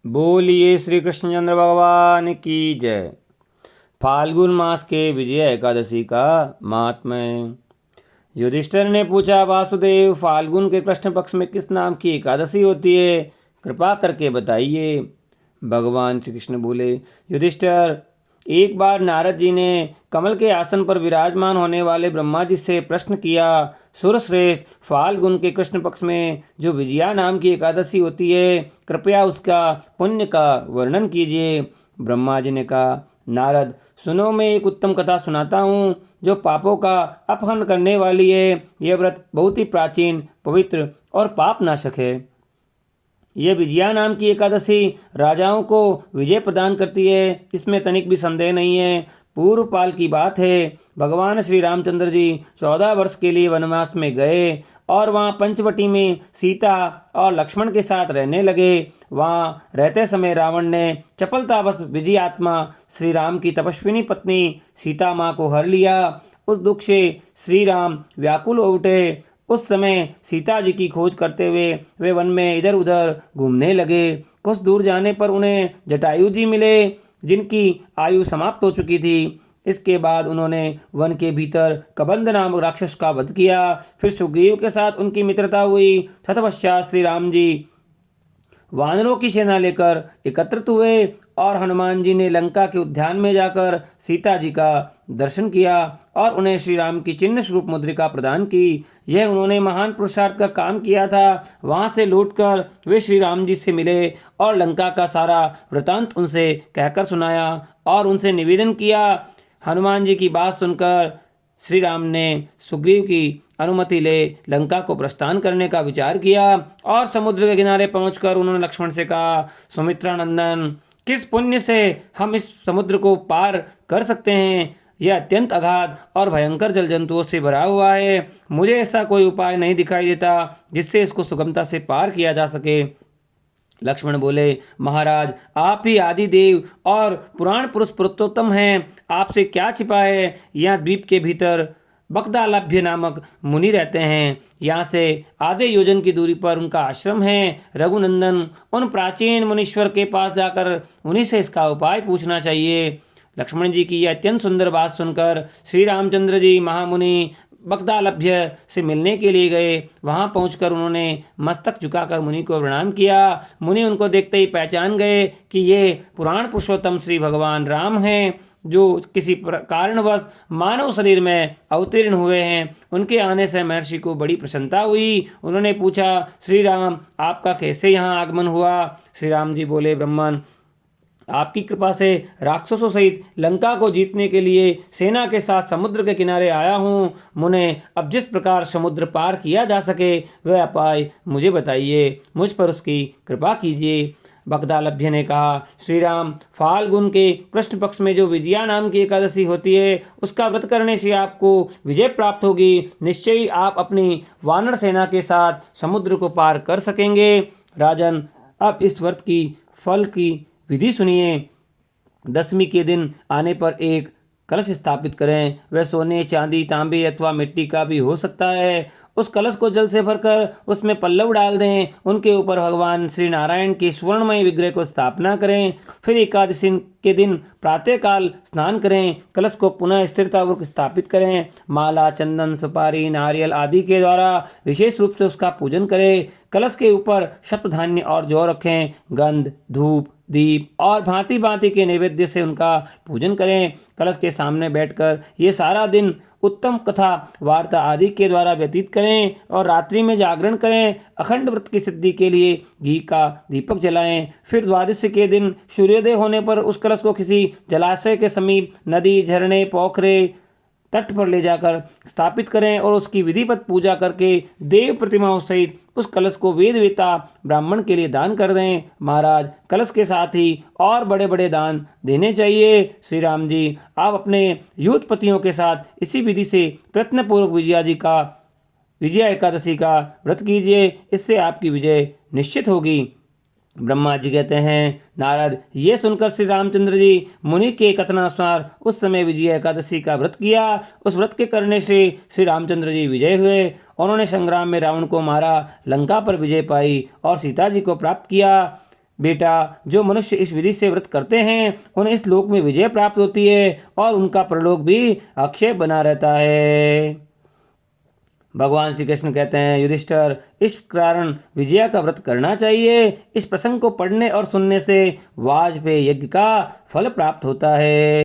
बोलिए श्री कृष्णचंद्र भगवान की जय। फाल्गुन मास के विजया एकादशी का महात्म्य। युधिष्ठिर ने पूछा, वासुदेव, फाल्गुन के कृष्ण पक्ष में किस नाम की एकादशी होती है? कृपा करके बताइए। भगवान श्री कृष्ण बोले, युधिष्ठिर, एक बार नारद जी ने कमल के आसन पर विराजमान होने वाले ब्रह्मा जी से प्रश्न किया, सुरश्रेष्ठ, फाल्गुन के कृष्ण पक्ष में जो विजया नाम की एकादशी होती है, कृपया उसका पुण्य का वर्णन कीजिए। ब्रह्मा जी ने कहा, नारद, सुनो, मैं एक उत्तम कथा सुनाता हूँ जो पापों का अपहरण करने वाली है। यह व्रत बहुत ही प्राचीन, पवित्र और पाप नाशक है। यह विजया नाम की एकादशी राजाओं को विजय प्रदान करती है, इसमें तनिक भी संदेह नहीं है। पूर्व काल की बात है, भगवान श्री रामचंद्र जी 14 वर्ष के लिए वनवास में गए और वहाँ पंचवटी में सीता और लक्ष्मण के साथ रहने लगे। वहाँ रहते समय रावण ने चपलतावश विजय आत्मा श्री राम की तपस्विनी पत्नी सीता माँ को हर लिया। उस दुख से श्री राम व्याकुल हो उठे। उस समय सीता जी की खोज करते हुए वे वन में इधर उधर घूमने लगे। कुछ दूर जाने पर उन्हें जटायु जी मिले, जिनकी आयु समाप्त हो चुकी थी। इसके बाद उन्होंने वन के भीतर कबंध नाम राक्षस का वध किया। फिर सुग्रीव के साथ उनकी मित्रता हुई। तत्पश्चात श्री राम जी वानरों की सेना लेकर एकत्रित हुए और हनुमान जी ने लंका के उद्यान में जाकर सीता जी का दर्शन किया और उन्हें श्री राम की चिन्ह स्वरूप मुद्रिका प्रदान की। यह उन्होंने महान पुरुषार्थ का काम किया था। वहां से लौटकर वे श्री राम जी से मिले और लंका का सारा वृतांत उनसे कहकर सुनाया और उनसे निवेदन किया। हनुमान जी की बात सुनकर श्री राम ने सुग्रीव की अनुमति ले लंका को प्रस्थान करने का विचार किया और समुद्र के किनारे पहुंचकर उन्होंने लक्ष्मण से कहा, सुमित्रा नंदन, किस पुण्य से हम इस समुद्र को पार कर सकते हैं? यह अत्यंत अगाध और भयंकर जल जंतुओं से भरा हुआ है। मुझे ऐसा कोई उपाय नहीं दिखाई देता जिससे इसको सुगमता से पार किया जा सके। लक्ष्मण बोले, महाराज, आप ही आदि देव और पुराण पुरुष पुरुषोत्तम हैं, आपसे क्या छिपा है। यहाँ द्वीप के भीतर बगदालभ्य नामक मुनि रहते हैं। यहाँ से आधे योजन की दूरी पर उनका आश्रम है। रघुनंदन, उन प्राचीन मुनीश्वर के पास जाकर उन्हीं से इसका उपाय पूछना चाहिए। लक्ष्मण जी की यह अत्यंत सुंदर बात सुनकर श्री रामचंद्र जी महामुनि बगदालभ्य से मिलने के लिए गए। वहां पहुंचकर उन्होंने मस्तक झुकाकर मुनि को प्रणाम किया। मुनि उनको देखते ही पहचान गए कि ये पुराण पुरुषोत्तम श्री भगवान राम हैं, जो किसी कारणवश मानव शरीर में अवतीर्ण हुए हैं। उनके आने से महर्षि को बड़ी प्रसन्नता हुई। उन्होंने पूछा, श्री राम, आपका कैसे यहाँ आगमन हुआ? श्री राम जी बोले, ब्रह्मन, आपकी कृपा से राक्षसों सहित लंका को जीतने के लिए सेना के साथ समुद्र के किनारे आया हूँ। मुने, अब जिस प्रकार समुद्र पार किया जा सके वह उपाय मुझे बताइए, मुझ पर उसकी कृपा कीजिए। बगदालभ्य ने कहा, श्री राम, फाल्गुन के कृष्ण पक्ष में जो विजया नाम की एकादशी होती है, उसका व्रत करने से आपको विजय प्राप्त होगी। निश्चय ही आप अपनी वानर सेना के साथ समुद्र को पार कर सकेंगे। राजन, अब इस व्रत की फल की विधि सुनिए। दशमी के दिन आने पर एक कलश स्थापित करें। वह सोने, चांदी, तांबे अथवा मिट्टी का भी हो सकता है। उस कलश को जल से भरकर उसमें पल्लव डाल दें। उनके ऊपर भगवान श्री नारायण के स्वर्णमय विग्रह को स्थापना करें। फिर एकादशी के दिन प्रातःकाल स्नान करें। कलश को पुनः स्थिरतापूर्वक स्थापित करें। माला, चंदन, सुपारी, नारियल आदि के द्वारा विशेष रूप से उसका पूजन करें। कलश के ऊपर सप्तधान्य और जौ रखें। गंध, धूप, दीप और भांति भांति के नैवेद्य से उनका पूजन करें। कलश के सामने बैठकर ये सारा दिन उत्तम कथा वार्ता आदि के द्वारा व्यतीत करें और रात्रि में जागरण करें। अखंड व्रत की सिद्धि के लिए घी का दीपक जलाएं। फिर द्वादशी के दिन सूर्योदय होने पर उस कलश को किसी जलाशय के समीप, नदी, झरने, पोखरे, तट पर ले जाकर स्थापित करें और उसकी विधिवत पूजा करके देव प्रतिमाओं सहित उस कलश को वेदवेता ब्राह्मण के लिए दान कर दें। महाराज, कलश के साथ ही और बड़े बड़े दान देने चाहिए। श्री राम जी, आप अपने यूथपतियों के साथ इसी विधि से प्रयत्नपूर्वक विजया एकादशी का व्रत कीजिए। इससे आपकी विजय निश्चित होगी। ब्रह्मा जी कहते हैं, नारद, ये सुनकर श्री रामचंद्र जी मुनि के कथनानुसार उस समय विजय एकादशी का व्रत किया। उस व्रत के करने से श्री रामचंद्र जी विजय हुए। उन्होंने संग्राम में रावण को मारा, लंका पर विजय पाई और सीता जी को प्राप्त किया। बेटा, जो मनुष्य इस विधि से व्रत करते हैं उन्हें इस लोक में विजय प्राप्त होती है और उनका परलोक भी अक्षय बना रहता है। भगवान श्री कृष्ण कहते हैं, युधिष्ठिर, इस कारण विजया का व्रत करना चाहिए। इस प्रसंग को पढ़ने और सुनने से वाजपेयी यज्ञ का फल प्राप्त होता है।